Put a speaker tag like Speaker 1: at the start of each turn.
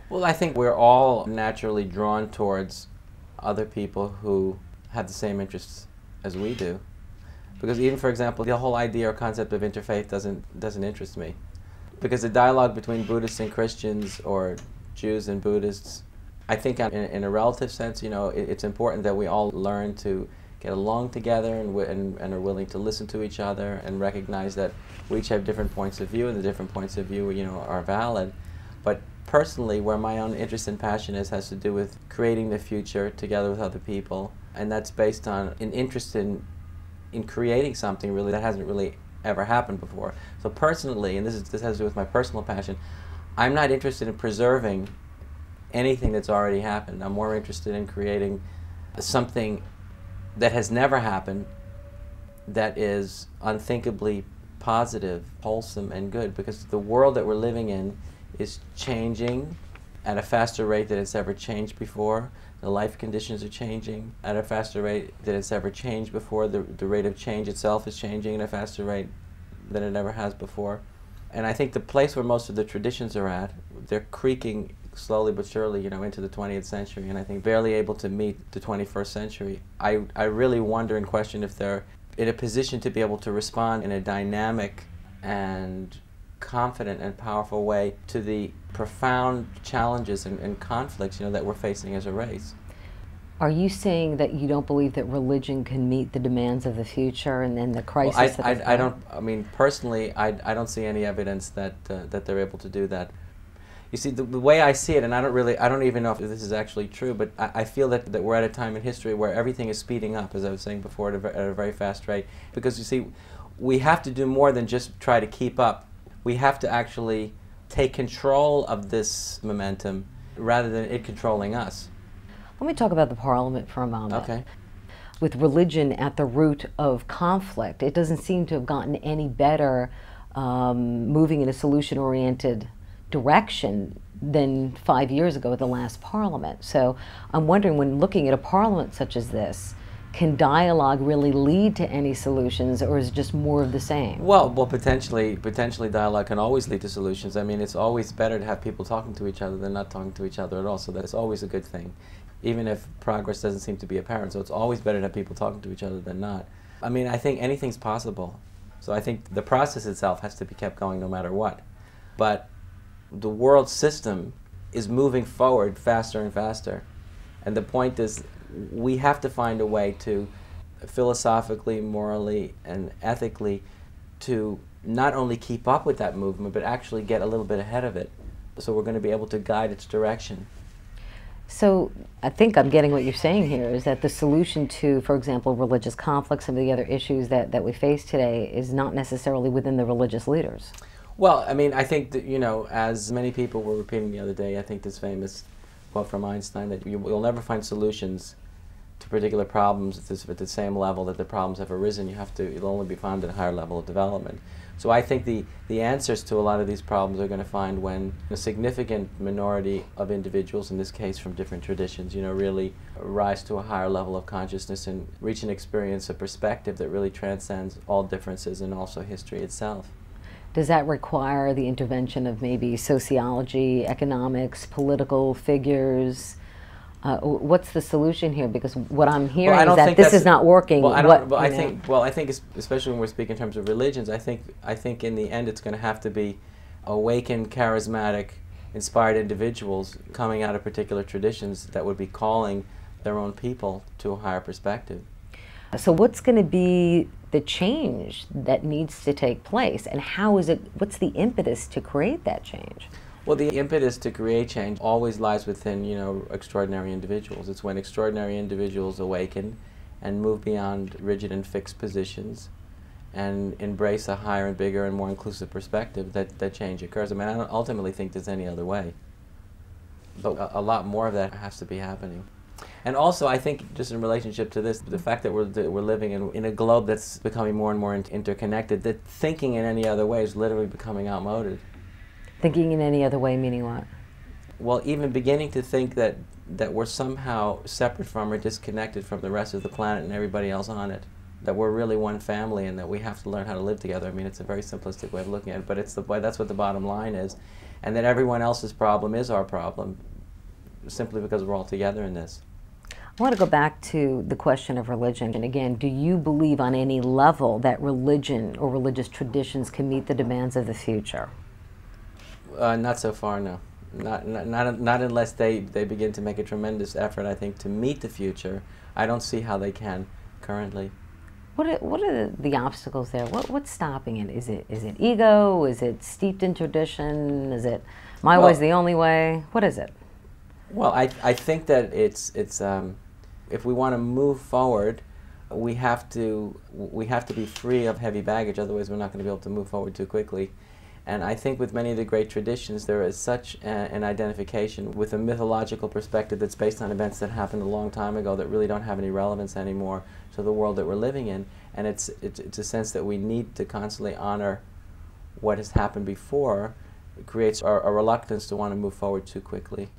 Speaker 1: Well, I think we're all naturally drawn towards other people who have the same interests as we do. Because even, for example, the whole idea or concept of interfaith doesn't interest me. Because the dialogue between Buddhists and Christians or Jews and Buddhists, I think in a relative sense, you know, it's important that we all learn to get along together and are willing to listen to each other and recognize that we each have different points of view and the different points of view, you know, are valid. But personally, where my own interest and passion has to do with creating the future together with other people, and that's based on an interest in creating something really that hasn't really ever happened before. So personally, and this has to do with my personal passion, I'm not interested in preserving anything that's already happened. I'm more interested in creating something that has never happened that is unthinkably positive, wholesome, and good, because the world that we're living in is changing at a faster rate than it's ever changed before. The life conditions are changing at a faster rate than it's ever changed before. The rate of change itself is changing at a faster rate than it ever has before. And I think the place where most of the traditions are at, they're creaking slowly but surely, you know, into the 20th century, and I think barely able to meet the 21st century. I really wonder and question if they're in a position to be able to respond in a dynamic and confident and powerful way to the profound challenges and conflicts, you know, that we're facing as a race.
Speaker 2: Are you saying that you don't believe that religion can meet the demands of the future and then the crisis?
Speaker 1: Well, I don't. I mean, personally, I don't see any evidence that that they're able to do that. You see, the way I see it, and I don't even know if this is actually true, but I feel that we're at a time in history where everything is speeding up, as I was saying before, at a very fast rate. Because you see, we have to do more than just try to keep up. We have to actually take control of this momentum rather than it controlling us.
Speaker 2: Let me talk about the Parliament for a moment.
Speaker 1: Okay.
Speaker 2: With religion at the root of conflict, it doesn't seem to have gotten any better moving in a solution-oriented direction than 5 years ago at the last Parliament. So I'm wondering, when looking at a Parliament such as this, can dialogue really lead to any solutions, or is it just more of the same?
Speaker 1: Well, potentially dialogue can always lead to solutions. I mean, it's always better to have people talking to each other than not talking to each other at all, so that's always a good thing, even if progress doesn't seem to be apparent. So it's always better to have people talking to each other than not. I mean, I think anything's possible. So I think the process itself has to be kept going no matter what. But the world system is moving forward faster and faster. And the point is, we have to find a way to philosophically, morally, and ethically to not only keep up with that movement, but actually get a little bit ahead of it. So we're going to be able to guide its direction.
Speaker 2: So I think I'm getting what you're saying here, is that the solution to, for example, religious conflicts and the other issues that we face today is not necessarily within the religious leaders.
Speaker 1: Well, I mean, I think that, you know, as many people were repeating the other day, I think this famous quote from Einstein that you'll never find solutions to particular problems at the same level that the problems have arisen. It'll only be found at a higher level of development. So I think the answers to a lot of these problems are going to find when a significant minority of individuals, in this case from different traditions, you know, really rise to a higher level of consciousness and reach an experience, a perspective that really transcends all differences and also history itself.
Speaker 2: Does that require the intervention of maybe sociology, economics, political figures? What's the solution here? Because what I'm hearing is that this is not working.
Speaker 1: Well, I think especially when we're speaking in terms of religions, I think in the end it's going to have to be awakened, charismatic, inspired individuals coming out of particular traditions that would be calling their own people to a higher perspective.
Speaker 2: So what's going to be the change that needs to take place, and what's the impetus to create that change?
Speaker 1: Well, the impetus to create change always lies within, you know, extraordinary individuals. It's when extraordinary individuals awaken and move beyond rigid and fixed positions and embrace a higher and bigger and more inclusive perspective that change occurs. I mean, I don't ultimately think there's any other way. But a lot more of that has to be happening. And also, I think, just in relationship to this, the fact that we're living in a globe that's becoming more and more interconnected, that thinking in any other way is literally becoming outmoded.
Speaker 2: Thinking in any other way, meaning what?
Speaker 1: Well, even beginning to think that we're somehow separate from or disconnected from the rest of the planet and everybody else on it. that we're really one family and that we have to learn how to live together. I mean, it's a very simplistic way of looking at it, but that's what the bottom line is. And that everyone else's problem is our problem, simply because we're all together in this.
Speaker 2: I want to go back to the question of religion. And again, do you believe on any level that religion or religious traditions can meet the demands of the future?
Speaker 1: Not so far, no. Not unless they begin to make a tremendous effort, I think, to meet the future. I don't see how they can currently.
Speaker 2: What are the obstacles there? What's stopping it? Is it ego? Is it steeped in tradition? Is it my way's the only way? What is it?
Speaker 1: Well, I think that it's if we want to move forward, we have to be free of heavy baggage. Otherwise, we're not going to be able to move forward too quickly. And I think with many of the great traditions, there is such an identification with a mythological perspective that's based on events that happened a long time ago that really don't have any relevance anymore to the world that we're living in. And it's a sense that we need to constantly honor what has happened before. It creates a reluctance to want to move forward too quickly.